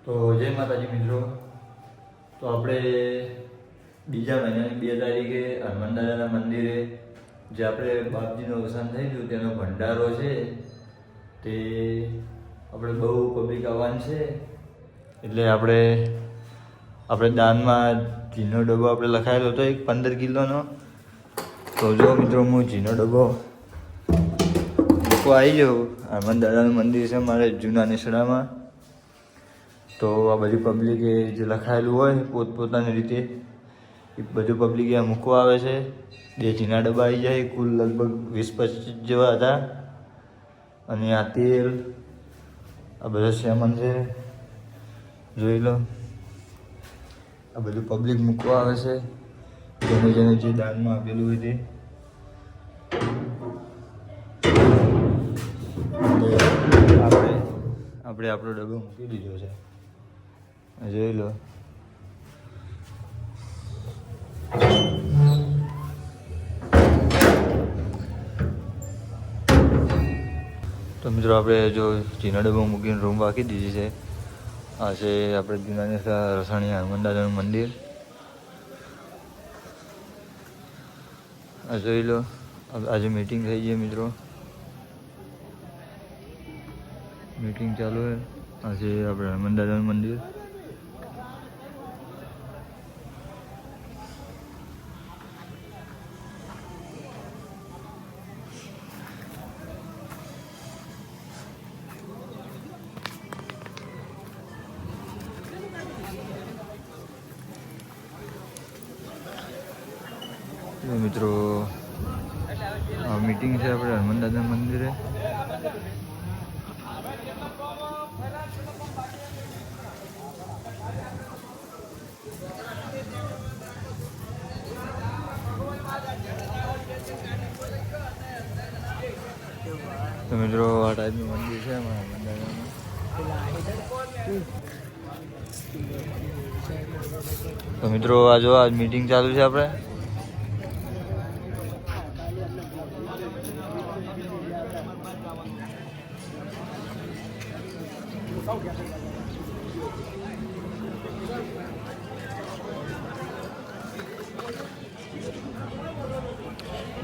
તો જય માતાજી મિત્રો. તો આપણે બીજા મહિનાની 2 તારીખે હનુમાન દાદાના મંદિરે જે આપણે બાપજીનું અવસાન થઈ ગયું તેનો ભંડારો છે, તે આપણે બહુ પબ્લિક આવવાનું છે. એટલે આપણે દાનમાં ઘીનો ડબ્બો આપણે લખાયેલો હતો એક 15 કિલોનો. તો જો મિત્રો હું ઘીનો ડબ્બો મૂકવા આવી જાઉં. હનુમાન દાદાનું મંદિર છે મારે જૂના નેસડામાં. તો આ બધી પબ્લિકે જે લખાયેલું હોય પોતપોતાની રીતે એ બધું પબ્લિક અહીંયા મૂકવા આવે છે. 2 ઘીના ડબ્બા આવી જાય, કુલ લગભગ 20-25 જેવા હતા. અને આ તેલ, આ બધા સામાન છે, જોઈ લો. આ બધું પબ્લિક મૂકવા આવે છે, જેને જે દાનમાં આપેલું હોય તે. આપણે આપણો ડબ્બો મૂકી દીધો છે, જોઈ લો. તો મિત્રો આપણે જો ઘીનો ડબ્બો મૂકીને રૂમ રાખી દીધી છે. આ છે આપણે જૂના રસાણી હનુમાન દાદાનું મંદિર. આ જોઈ લો. આજે મીટિંગ થઈ ગઈ મિત્રો, મીટિંગ ચાલુ છે. આ છે આપણે હનુમાન દાદાનું મંદિર. મિત્રો મીટિંગ છે આપણે હનુમાન દાદાના મંદિરે. તો મિત્રો આ ટાઈપનું મંદિર છે અમારા હનુમાન દાદાનું. તો મિત્રો આ જો આજ મીટિંગ ચાલુ છે આપણે.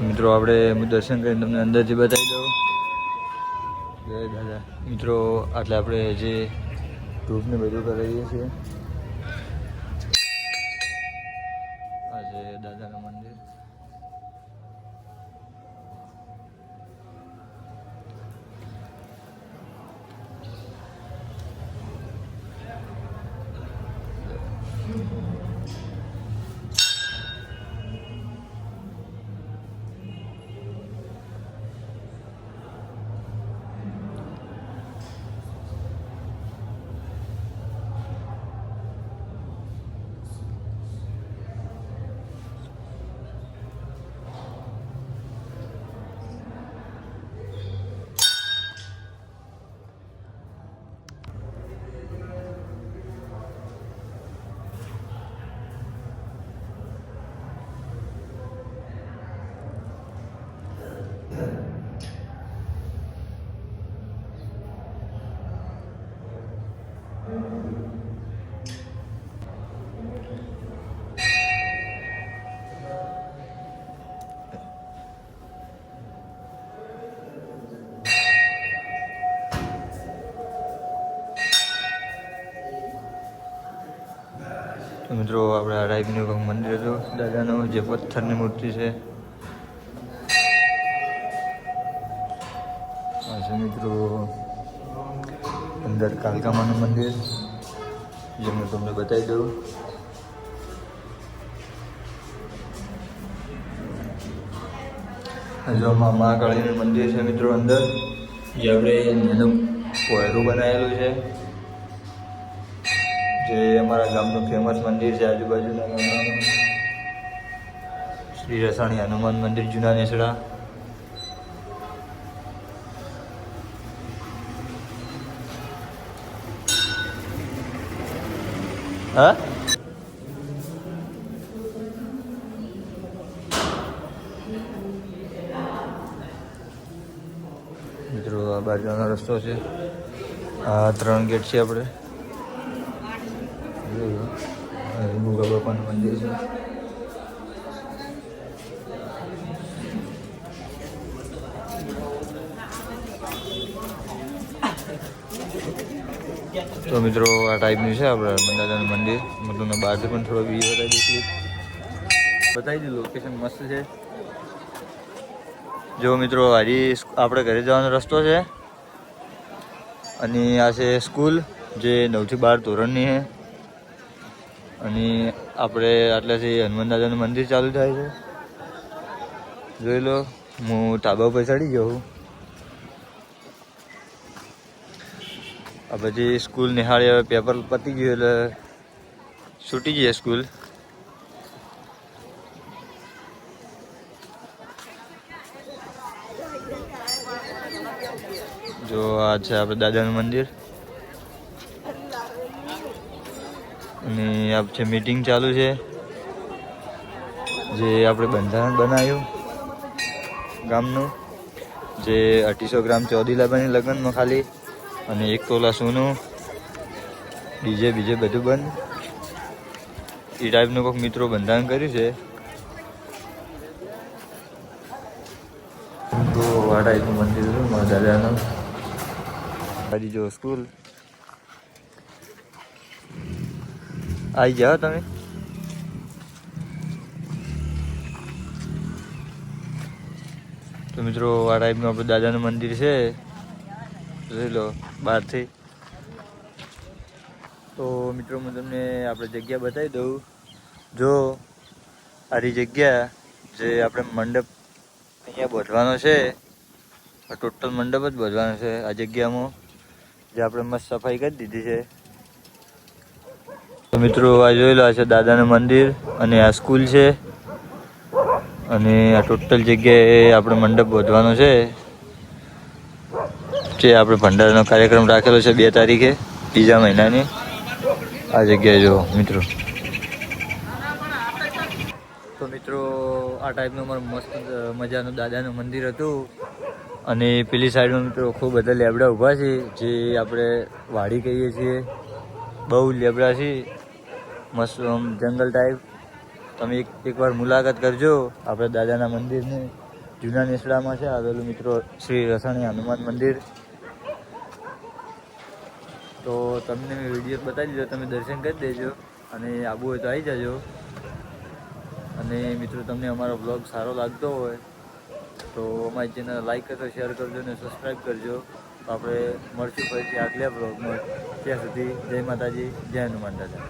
મિત્રો આપણે દર્શન કરીને તમને અંદરથી બતાવી દઉં. જય દાદા. મિત્રો આટલે આપણે જે ધૂપને બધું કરાવીએ છીએ. આ છે દાદાનું મંદિર. તો મિત્રો આપણે આ ટાઈપનું મંદિર હતું દાદાનું, જે પથ્થરની મૂર્તિ છે. આ છે મિત્રો અંદર કાલકામાનું મંદિર, જે હું તમને બતાવી દઉં. જો મહાકાળીનું મંદિર છે મિત્રો અંદર, જે આપણે એનું પોયરું બનાવેલું છે. જે અમારા ગામનું ફેમસ મંદિર છે આજુબાજુના ગામડાનું. શ્રી રસાણી હનુમાન મંદિર જૂના નેસડા. હા મિત્રો આ બાજુનો રસ્તો છે. આ 3 ગેટ છે આપણે. મોગા બાપાનું મંદિર છે. તો મિત્રો આ ટાઈપનું છે આપણે હનુમાન મંદિર. હું તમને બહારથી પણ થોડો વિડીયો બતાવી દઉં. લોકેશન મસ્ત છે. જો મિત્રો હજી આપણે ઘરે જવાનો રસ્તો છે અને આ છે સ્કૂલ જે 9 થી 12 ધોરણની છે. અને આપણે આટલાથી હનુમાન દાદાનું મંદિર ચાલુ થાય છે. જોઈ લો, હું ધાબા ઉપર ચડી ગયો છું. આ બધી સ્કૂલ નિહાળી હવે પેપર પતી ગયું એટલે છૂટી જઈએ સ્કૂલ. જો આ છે આપણે દાદાનું મંદિર અને આ છે મીટિંગ ચાલુ છે જે આપણે બંધારણ બનાવ્યું ગામનું, જે 250 ગ્રામ ચોદીલા બની લગ્નમાં ખાલી, અને 1 તોલા સોનું, ડીજે બીજે બધું બંધ. એ ટાઈપનું કોઈક મિત્રો બંધારણ કર્યું છે. તો આ ટાઈપનું મંદિર હતું મારા દાદાનું. હજી જો સ્કૂલ આવી જાઓ તમે. તો મિત્રો આ ટાઈપનું આપણું દાદાનું મંદિર છે, જોઈ લો બહારથી. તો મિત્રો હું તમને આપણે જગ્યા બતાવી દઉં. જો આરી જગ્યા જે આપણે મંડપ અહીંયા બાંધવાનો છે, આ ટોટલ મંડપ જ બાંધવાનો છે આ જગ્યામાં, જે આપણે મસ્ત સફાઈ કરી દીધી છે. તો મિત્રો આ જોઈ લો, આ છે દાદાનું મંદિર અને આ સ્કૂલ છે. અને આ ટોટલ જગ્યાએ આપણે મંડપ બાંધવાનો છે, જે આપણે ભંડારાનો કાર્યક્રમ રાખેલો છે 2 તારીખે બીજા મહિનાની. આ જગ્યાએ જો મિત્રો. તો મિત્રો આ ટાઈપનું અમારું મસ્ત મજાનું દાદાનું મંદિર હતું. અને પેલી સાઈડમાં મિત્રો ખૂબ બધા લેબડા ઊભા છે, જે આપણે વાડી કહીએ છીએ. બહુ લેબડા છે, મસ્ત જંગલ ટાઈપ. તમે એકવાર મુલાકાત કરજો આપણે દાદાના મંદિરની. જૂના નેસડામાં છે આવેલું મિત્રો શ્રી રસાણી હનુમાન મંદિર. તો તમને મેં વિડીયો બતાવી દીધો, તમે દર્શન કરી દેજો અને આબુ હોય તો આવી જજો. અને મિત્રો તમને અમારો બ્લોગ સારો લાગતો હોય તો અમારી ચેનલ લાઈક કરજો, શેર કરજો અને સબસ્ક્રાઈબ કરજો. તો આપણે મળશું ફરીથી આગલા બ્લોગમાં. ત્યાં સુધી જય માતાજી, જય હનુમાન દાદા.